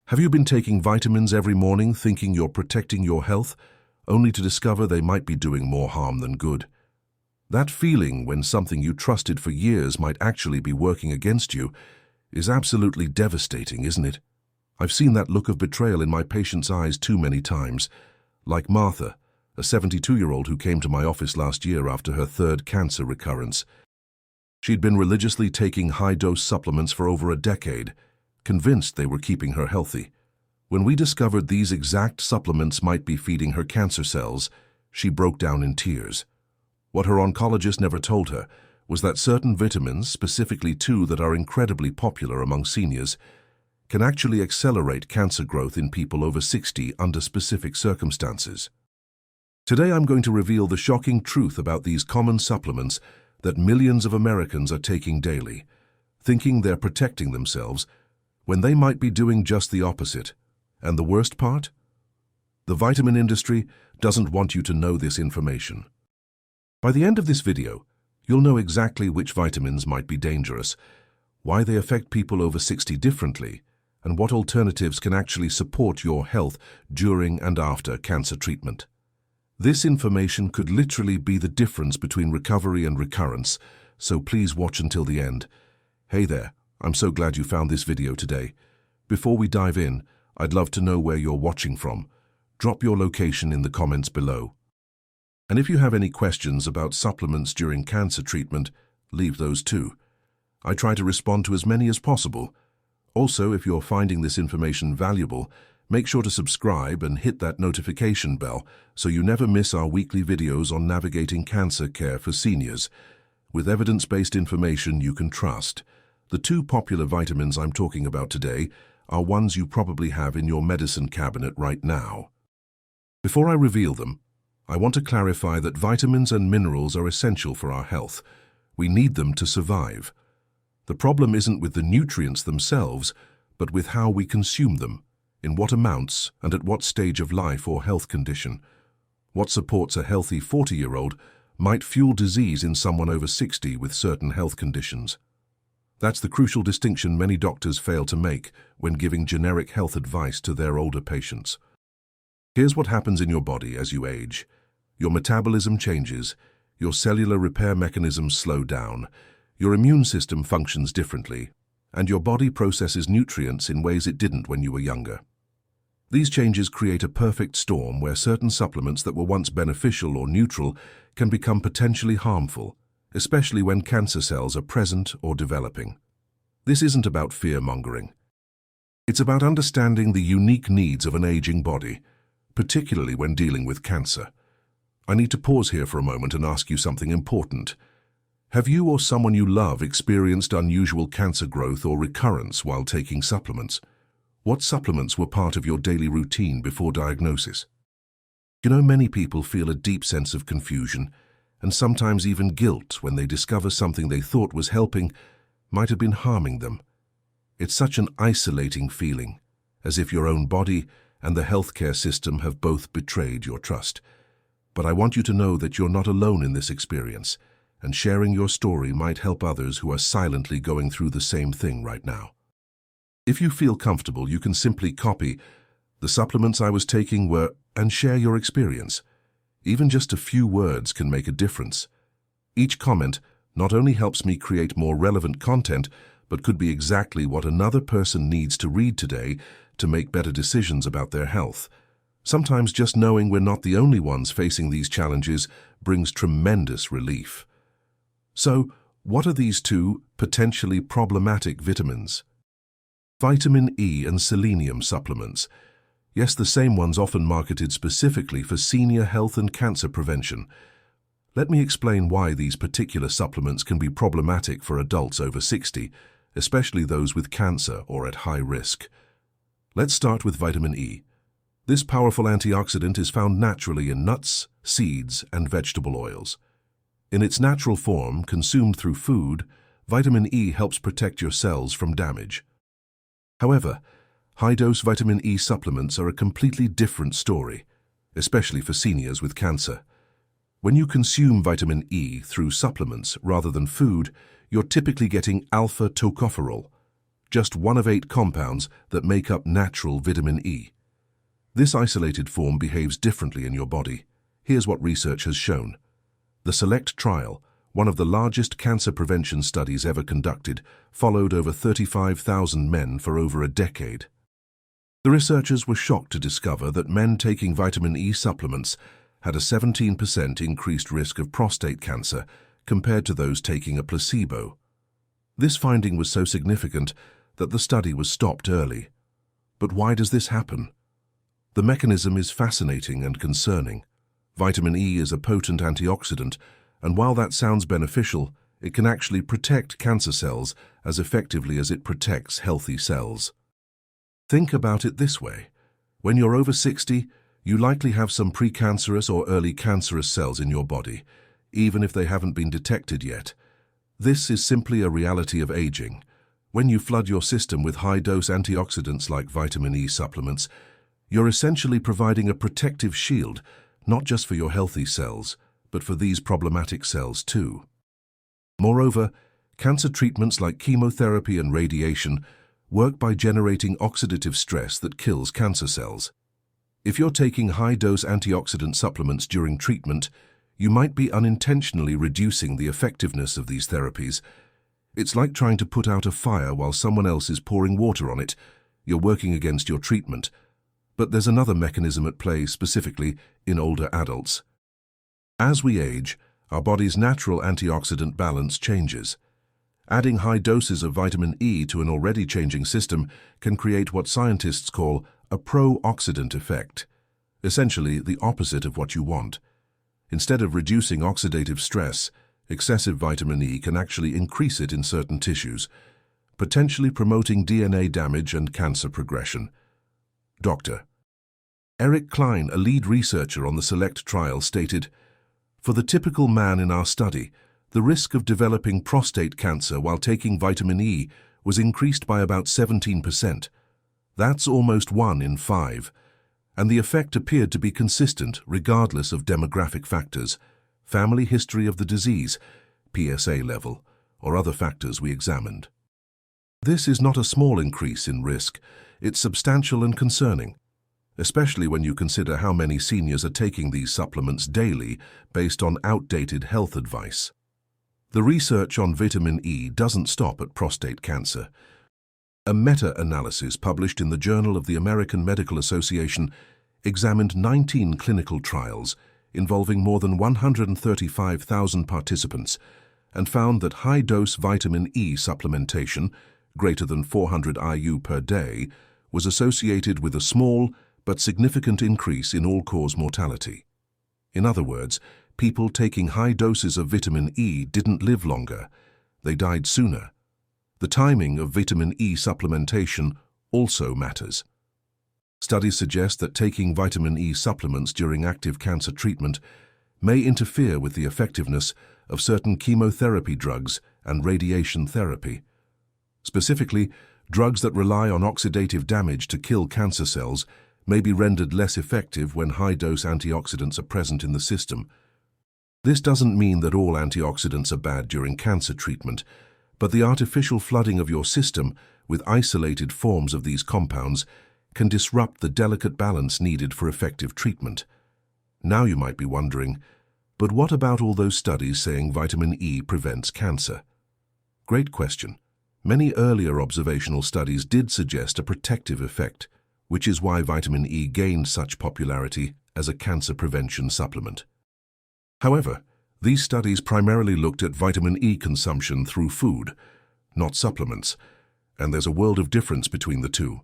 Have you been taking vitamins every morning thinking you're protecting your health, only to discover they might be doing more harm than good? That feeling when something you trusted for years might actually be working against you is absolutely devastating, isn't it? I've seen that look of betrayal in my patients' eyes too many times. Like Martha, a 72-year-old who came to my office last year after her third cancer recurrence. She'd been religiously taking high-dose supplements for over a decade, convinced they were keeping her healthy. When we discovered these exact supplements might be feeding her cancer cells, she broke down in tears. What her oncologist never told her was that certain vitamins, specifically two that are incredibly popular among seniors, can actually accelerate cancer growth in people over 60 under specific circumstances. Today I'm going to reveal the shocking truth about these common supplements that millions of Americans are taking daily, thinking they're protecting themselves when they might be doing just the opposite. And the worst part? The vitamin industry doesn't want you to know this information. By the end of this video, you'll know exactly which vitamins might be dangerous, why they affect people over 60 differently, and what alternatives can actually support your health during and after cancer treatment. This information could literally be the difference between recovery and recurrence, so please watch until the end. Hey there, I'm so glad you found this video today. Before we dive in, I'd love to know where you're watching from. Drop your location in the comments below. And if you have any questions about supplements during cancer treatment, leave those too. I try to respond to as many as possible. Also, if you're finding this information valuable, make sure to subscribe and hit that notification bell so you never miss our weekly videos on navigating cancer care for seniors, with evidence-based information you can trust. The two popular vitamins I'm talking about today are ones you probably have in your medicine cabinet right now. Before I reveal them, I want to clarify that vitamins and minerals are essential for our health. We need them to survive. The problem isn't with the nutrients themselves, but with how we consume them, in what amounts and at what stage of life or health condition. What supports a healthy 40-year-old might fuel disease in someone over 60 with certain health conditions. That's the crucial distinction many doctors fail to make when giving generic health advice to their older patients. Here's what happens in your body as you age. Your metabolism changes, your cellular repair mechanisms slow down, your immune system functions differently, and your body processes nutrients in ways it didn't when you were younger. These changes create a perfect storm where certain supplements that were once beneficial or neutral can become potentially harmful, especially when cancer cells are present or developing. This isn't about fear-mongering. It's about understanding the unique needs of an aging body, particularly when dealing with cancer. I need to pause here for a moment and ask you something important. Have you or someone you love experienced unusual cancer growth or recurrence while taking supplements? What supplements were part of your daily routine before diagnosis? You know, many people feel a deep sense of confusion and sometimes even guilt when they discover something they thought was helping might have been harming them. It's such an isolating feeling, as if your own body and the healthcare system have both betrayed your trust. But I want you to know that you're not alone in this experience, and sharing your story might help others who are silently going through the same thing right now. If you feel comfortable, you can simply copy "the supplements I was taking were" and share your experience. Even just a few words can make a difference. Each comment not only helps me create more relevant content, but could be exactly what another person needs to read today to make better decisions about their health. Sometimes just knowing we're not the only ones facing these challenges brings tremendous relief. So, what are these two potentially problematic vitamins? Vitamin E and selenium supplements. Yes, the same ones often marketed specifically for senior health and cancer prevention. Let me explain why these particular supplements can be problematic for adults over 60, especially those with cancer or at high risk. Let's start with vitamin E. This powerful antioxidant is found naturally in nuts, seeds, and vegetable oils. In its natural form, consumed through food, vitamin E helps protect your cells from damage. However, high-dose vitamin E supplements are a completely different story, especially for seniors with cancer. When you consume vitamin E through supplements rather than food, you're typically getting alpha tocopherol. just one of 8 compounds that make up natural vitamin E. This isolated form behaves differently in your body. Here's what research has shown. The SELECT trial, one of the largest cancer prevention studies ever conducted, followed over 35,000 men for over a decade. The researchers were shocked to discover that men taking vitamin E supplements had a 17% increased risk of prostate cancer compared to those taking a placebo. This finding was so significant that the study was stopped early. But why does this happen? The mechanism is fascinating and concerning. Vitamin E is a potent antioxidant, and while that sounds beneficial, it can actually protect cancer cells as effectively as it protects healthy cells. Think about it this way. When you're over 60, you likely have some precancerous or early cancerous cells in your body, even if they haven't been detected yet. This is simply a reality of aging. When you flood your system with high-dose antioxidants like vitamin E supplements, you're essentially providing a protective shield, not just for your healthy cells, but for these problematic cells too. Moreover, cancer treatments like chemotherapy and radiation work by generating oxidative stress that kills cancer cells. If you're taking high-dose antioxidant supplements during treatment, you might be unintentionally reducing the effectiveness of these therapies. It's like trying to put out a fire while someone else is pouring water on it. You're working against your treatment. But there's another mechanism at play, specifically in older adults. As we age, our body's natural antioxidant balance changes. Adding high doses of vitamin E to an already changing system can create what scientists call a pro-oxidant effect, essentially the opposite of what you want. Instead of reducing oxidative stress, excessive vitamin E can actually increase it in certain tissues, potentially promoting DNA damage and cancer progression. Dr. Eric Klein, a lead researcher on the SELECT trial, stated, "For the typical man in our study, the risk of developing prostate cancer while taking vitamin E was increased by about 17%. That's almost 1 in 5. And the effect appeared to be consistent regardless of demographic factors, family history of the disease, PSA level, or other factors we examined." This is not a small increase in risk. It's substantial and concerning, especially when you consider how many seniors are taking these supplements daily based on outdated health advice. The research on vitamin E doesn't stop at prostate cancer. A meta-analysis published in the Journal of the American Medical Association examined 19 clinical trials involving more than 135,000 participants and found that high-dose vitamin E supplementation, greater than 400 IU per day, was associated with a small but significant increase in all-cause mortality. In other words, people taking high doses of vitamin E didn't live longer, they died sooner. The timing of vitamin E supplementation also matters. Studies suggest that taking vitamin E supplements during active cancer treatment may interfere with the effectiveness of certain chemotherapy drugs and radiation therapy. Specifically, drugs that rely on oxidative damage to kill cancer cells may be rendered less effective when high-dose antioxidants are present in the system. This doesn't mean that all antioxidants are bad during cancer treatment, but the artificial flooding of your system with isolated forms of these compounds can disrupt the delicate balance needed for effective treatment. Now you might be wondering, but what about all those studies saying vitamin E prevents cancer? Great question. Many earlier observational studies did suggest a protective effect, which is why vitamin E gained such popularity as a cancer prevention supplement. However, these studies primarily looked at vitamin E consumption through food, not supplements, and there's a world of difference between the two.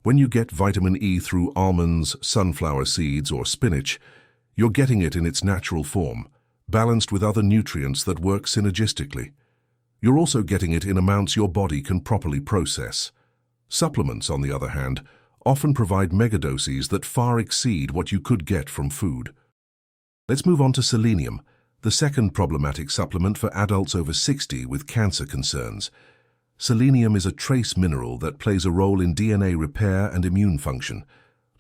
When you get vitamin E through almonds, sunflower seeds, or spinach, you're getting it in its natural form, balanced with other nutrients that work synergistically. You're also getting it in amounts your body can properly process. Supplements, on the other hand, often provide megadoses that far exceed what you could get from food. Let's move on to selenium, the second problematic supplement for adults over 60 with cancer concerns. Selenium is a trace mineral that plays a role in DNA repair and immune function.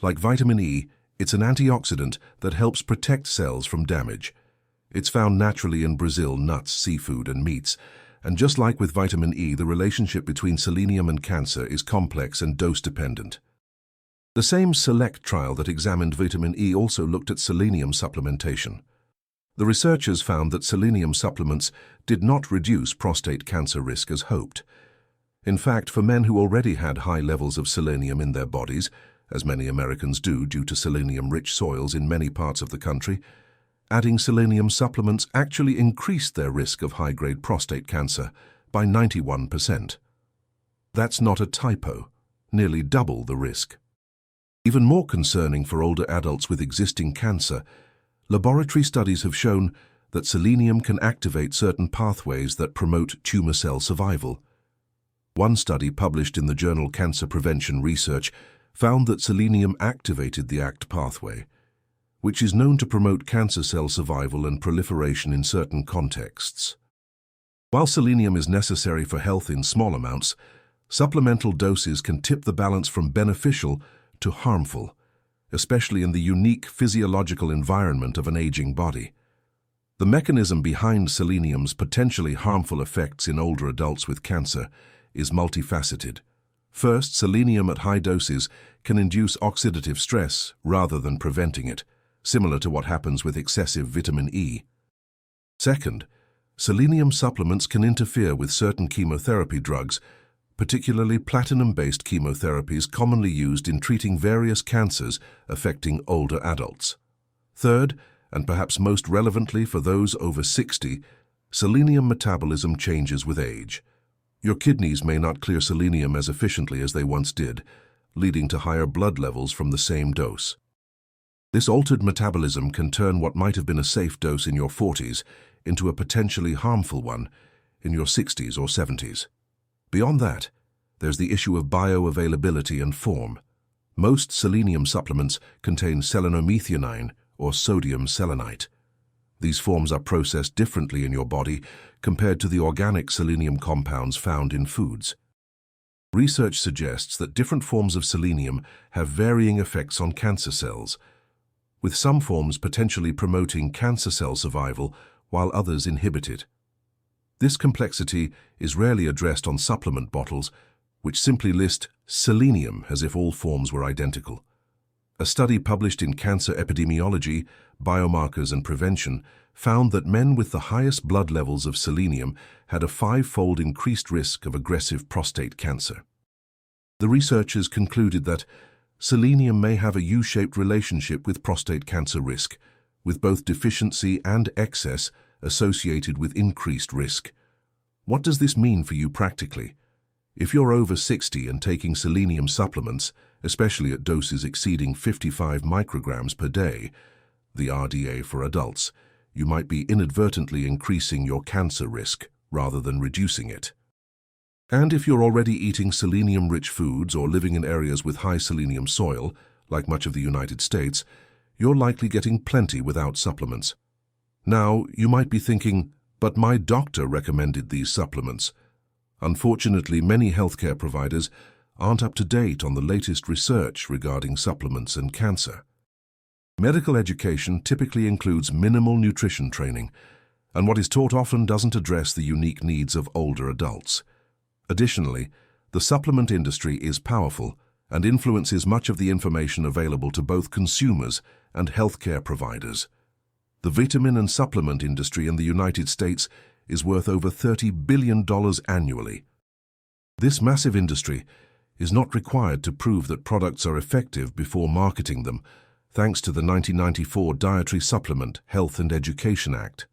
Like vitamin E, it's an antioxidant that helps protect cells from damage. It's found naturally in Brazil nuts, seafood, and meats, And just like with vitamin E, the relationship between selenium and cancer is complex and dose-dependent. The same SELECT trial that examined vitamin E also looked at selenium supplementation. The researchers found that selenium supplements did not reduce prostate cancer risk as hoped. In fact, for men who already had high levels of selenium in their bodies, as many Americans do due to selenium-rich soils in many parts of the country, adding selenium supplements actually increased their risk of high-grade prostate cancer by 91%. That's not a typo, nearly double the risk. Even more concerning for older adults with existing cancer, laboratory studies have shown that selenium can activate certain pathways that promote tumor cell survival. One study published in the journal Cancer Prevention Research found that selenium activated the ACT pathway, which is known to promote cancer cell survival and proliferation in certain contexts. While selenium is necessary for health in small amounts, supplemental doses can tip the balance from beneficial to harmful, especially in the unique physiological environment of an aging body. The mechanism behind selenium's potentially harmful effects in older adults with cancer is multifaceted. First, selenium at high doses can induce oxidative stress rather than preventing it, similar to what happens with excessive vitamin E. Second, selenium supplements can interfere with certain chemotherapy drugs, particularly platinum-based chemotherapies commonly used in treating various cancers affecting older adults. Third, and perhaps most relevantly for those over 60, selenium metabolism changes with age. Your kidneys may not clear selenium as efficiently as they once did, leading to higher blood levels from the same dose. This altered metabolism can turn what might have been a safe dose in your 40s into a potentially harmful one in your 60s or 70s. Beyond that, there's the issue of bioavailability and form. Most selenium supplements contain selenomethionine or sodium selenite. These forms are processed differently in your body compared to the organic selenium compounds found in foods. Research suggests that different forms of selenium have varying effects on cancer cells, with some forms potentially promoting cancer cell survival while others inhibit it. This complexity is rarely addressed on supplement bottles, which simply list selenium as if all forms were identical. A study published in Cancer Epidemiology, Biomarkers and Prevention found that men with the highest blood levels of selenium had a 5-fold increased risk of aggressive prostate cancer. The researchers concluded that selenium may have a U-shaped relationship with prostate cancer risk, with both deficiency and excess associated with increased risk. What does this mean for you practically? If you're over 60 and taking selenium supplements, especially at doses exceeding 55 micrograms per day, the RDA for adults, you might be inadvertently increasing your cancer risk rather than reducing it. And if you're already eating selenium-rich foods or living in areas with high selenium soil, like much of the United States, you're likely getting plenty without supplements. Now, you might be thinking, but my doctor recommended these supplements. Unfortunately, many healthcare providers aren't up to date on the latest research regarding supplements and cancer. Medical education typically includes minimal nutrition training, and what is taught often doesn't address the unique needs of older adults. Additionally, the supplement industry is powerful and influences much of the information available to both consumers and healthcare providers. The vitamin and supplement industry in the United States is worth over $30 billion annually. This massive industry is not required to prove that products are effective before marketing them, thanks to the 1994 Dietary Supplement, Health and Education Act.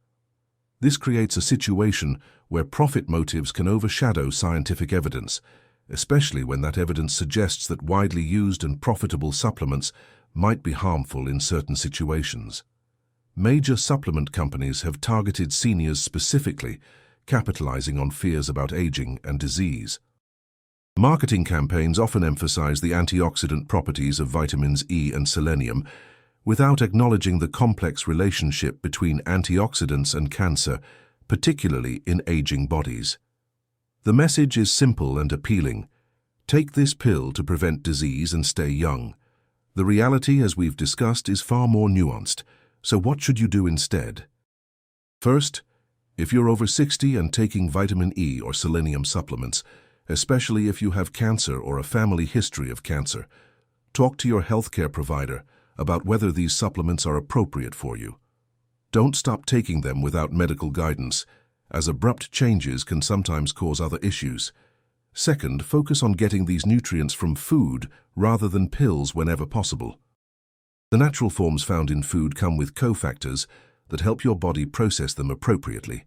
This creates a situation where profit motives can overshadow scientific evidence, especially when that evidence suggests that widely used and profitable supplements might be harmful in certain situations. Major supplement companies have targeted seniors specifically, capitalizing on fears about aging and disease. Marketing campaigns often emphasize the antioxidant properties of vitamins E and selenium, without acknowledging the complex relationship between antioxidants and cancer, particularly in aging bodies. The message is simple and appealing. Take this pill to prevent disease and stay young. The reality, as we've discussed, is far more nuanced. So what should you do instead? First, If you're over 60 and taking vitamin E or selenium supplements, especially if you have cancer or a family history of cancer, talk to your healthcare provider about whether these supplements are appropriate for you. Don't stop taking them without medical guidance, as abrupt changes can sometimes cause other issues. Second, focus on getting these nutrients from food rather than pills whenever possible. The natural forms found in food come with cofactors that help your body process them appropriately.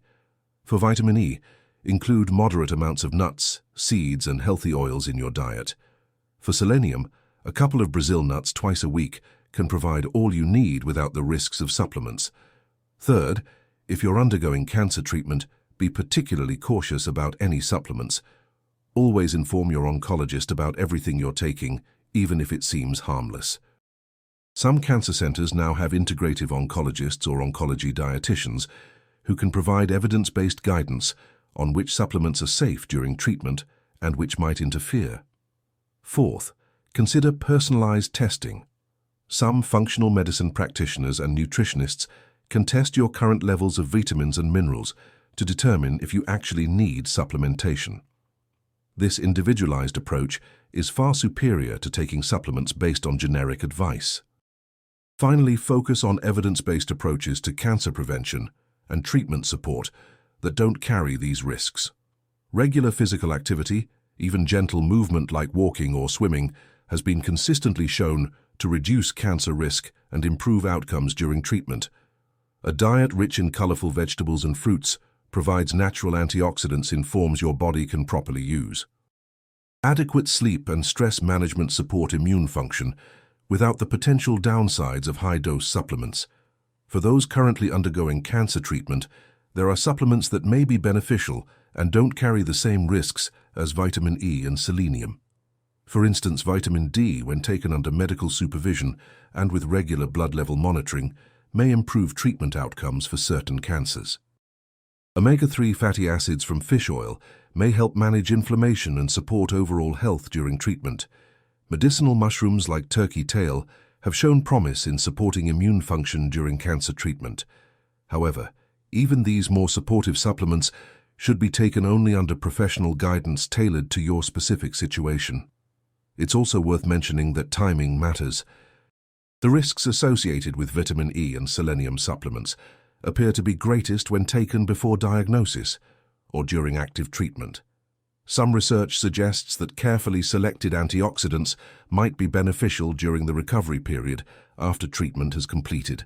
For vitamin E, include moderate amounts of nuts, seeds, and healthy oils in your diet. For selenium, a couple of Brazil nuts twice a week can provide all you need without the risks of supplements. Third, if you're undergoing cancer treatment, be particularly cautious about any supplements. Always inform your oncologist about everything you're taking, even if it seems harmless. Some cancer centers now have integrative oncologists or oncology dietitians who can provide evidence-based guidance on which supplements are safe during treatment and which might interfere. Fourth, consider personalized testing. Some functional medicine practitioners and nutritionists can test your current levels of vitamins and minerals to determine if you actually need supplementation. This individualized approach is far superior to taking supplements based on generic advice. Finally, focus on evidence-based approaches to cancer prevention and treatment support that don't carry these risks. Regular physical activity, even gentle movement like walking or swimming, has been consistently shown to reduce cancer risk and improve outcomes during treatment. A diet rich in colorful vegetables and fruits provides natural antioxidants in forms your body can properly use. Adequate sleep and stress management support immune function without the potential downsides of high-dose supplements. For those currently undergoing cancer treatment, there are supplements that may be beneficial and don't carry the same risks as vitamin E and selenium. For instance, vitamin D, when taken under medical supervision and with regular blood level monitoring, may improve treatment outcomes for certain cancers. Omega-3 fatty acids from fish oil may help manage inflammation and support overall health during treatment. Medicinal mushrooms like turkey tail have shown promise in supporting immune function during cancer treatment. However, even these more supportive supplements should be taken only under professional guidance tailored to your specific situation. It's also worth mentioning that timing matters. The risks associated with vitamin E and selenium supplements appear to be greatest when taken before diagnosis or during active treatment. Some research suggests that carefully selected antioxidants might be beneficial during the recovery period after treatment has completed.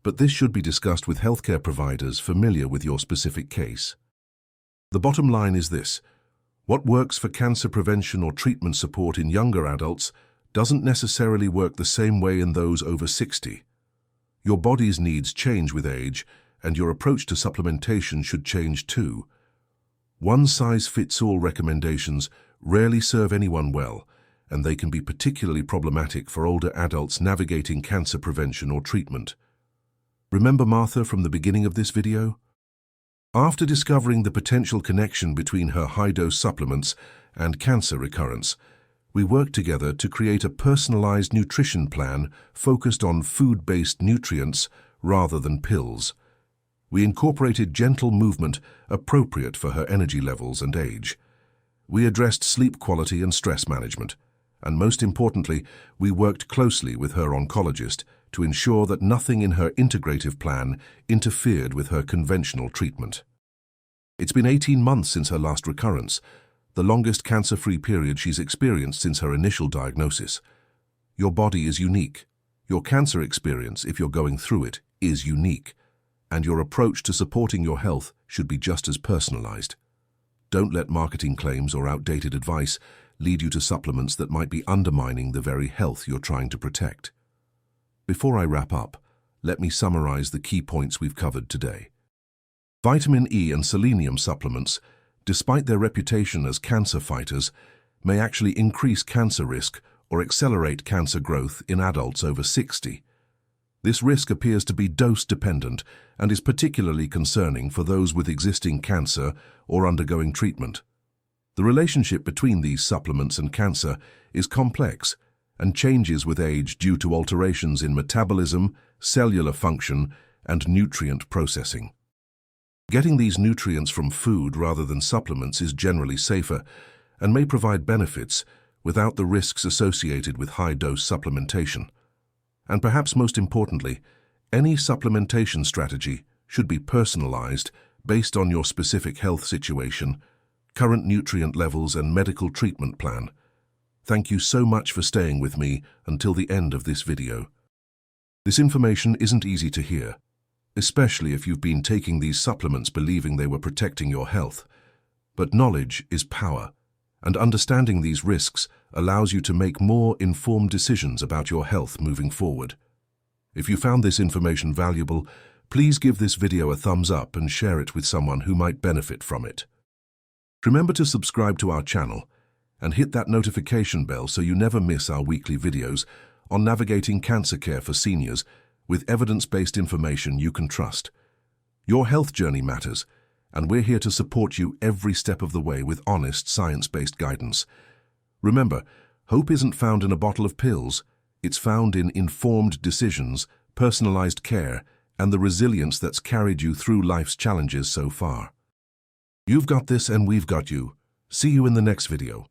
But this should be discussed with healthcare providers familiar with your specific case. The bottom line is this: what works for cancer prevention or treatment support in younger adults doesn't necessarily work the same way in those over 60. Your body's needs change with age, and your approach to supplementation should change too. One-size-fits-all recommendations rarely serve anyone well, and they can be particularly problematic for older adults navigating cancer prevention or treatment. Remember Martha from the beginning of this video? After discovering the potential connection between her high-dose supplements and cancer recurrence, we worked together to create a personalized nutrition plan focused on food-based nutrients rather than pills. We incorporated gentle movement appropriate for her energy levels and age. We addressed sleep quality and stress management, and most importantly, we worked closely with her oncologist to ensure that nothing in her integrative plan interfered with her conventional treatment. It's been 18 months since her last recurrence, the longest cancer-free period she's experienced since her initial diagnosis. Your body is unique. Your cancer experience, if you're going through it, is unique. And your approach to supporting your health should be just as personalized. Don't let marketing claims or outdated advice lead you to supplements that might be undermining the very health you're trying to protect. Before I wrap up, let me summarize the key points we've covered today. Vitamin E and selenium supplements, despite their reputation as cancer fighters, may actually increase cancer risk or accelerate cancer growth in adults over 60. This risk appears to be dose-dependent and is particularly concerning for those with existing cancer or undergoing treatment. The relationship between these supplements and cancer is complex and changes with age due to alterations in metabolism, cellular function, and nutrient processing. Getting these nutrients from food rather than supplements is generally safer and may provide benefits without the risks associated with high-dose supplementation. And perhaps most importantly, any supplementation strategy should be personalized based on your specific health situation, current nutrient levels, and medical treatment plan. Thank you so much for staying with me until the end of this video. This information isn't easy to hear, especially if you've been taking these supplements believing they were protecting your health. But knowledge is power, and understanding these risks allows you to make more informed decisions about your health moving forward. If you found this information valuable, please give this video a thumbs up and share it with someone who might benefit from it. Remember to subscribe to our channel and hit that notification bell so you never miss our weekly videos on navigating cancer care for seniors with evidence-based information you can trust. Your health journey matters, and we're here to support you every step of the way with honest, science-based guidance. Remember, hope isn't found in a bottle of pills. It's found in informed decisions, personalized care, and the resilience that's carried you through life's challenges so far. You've got this and we've got you. See you in the next video.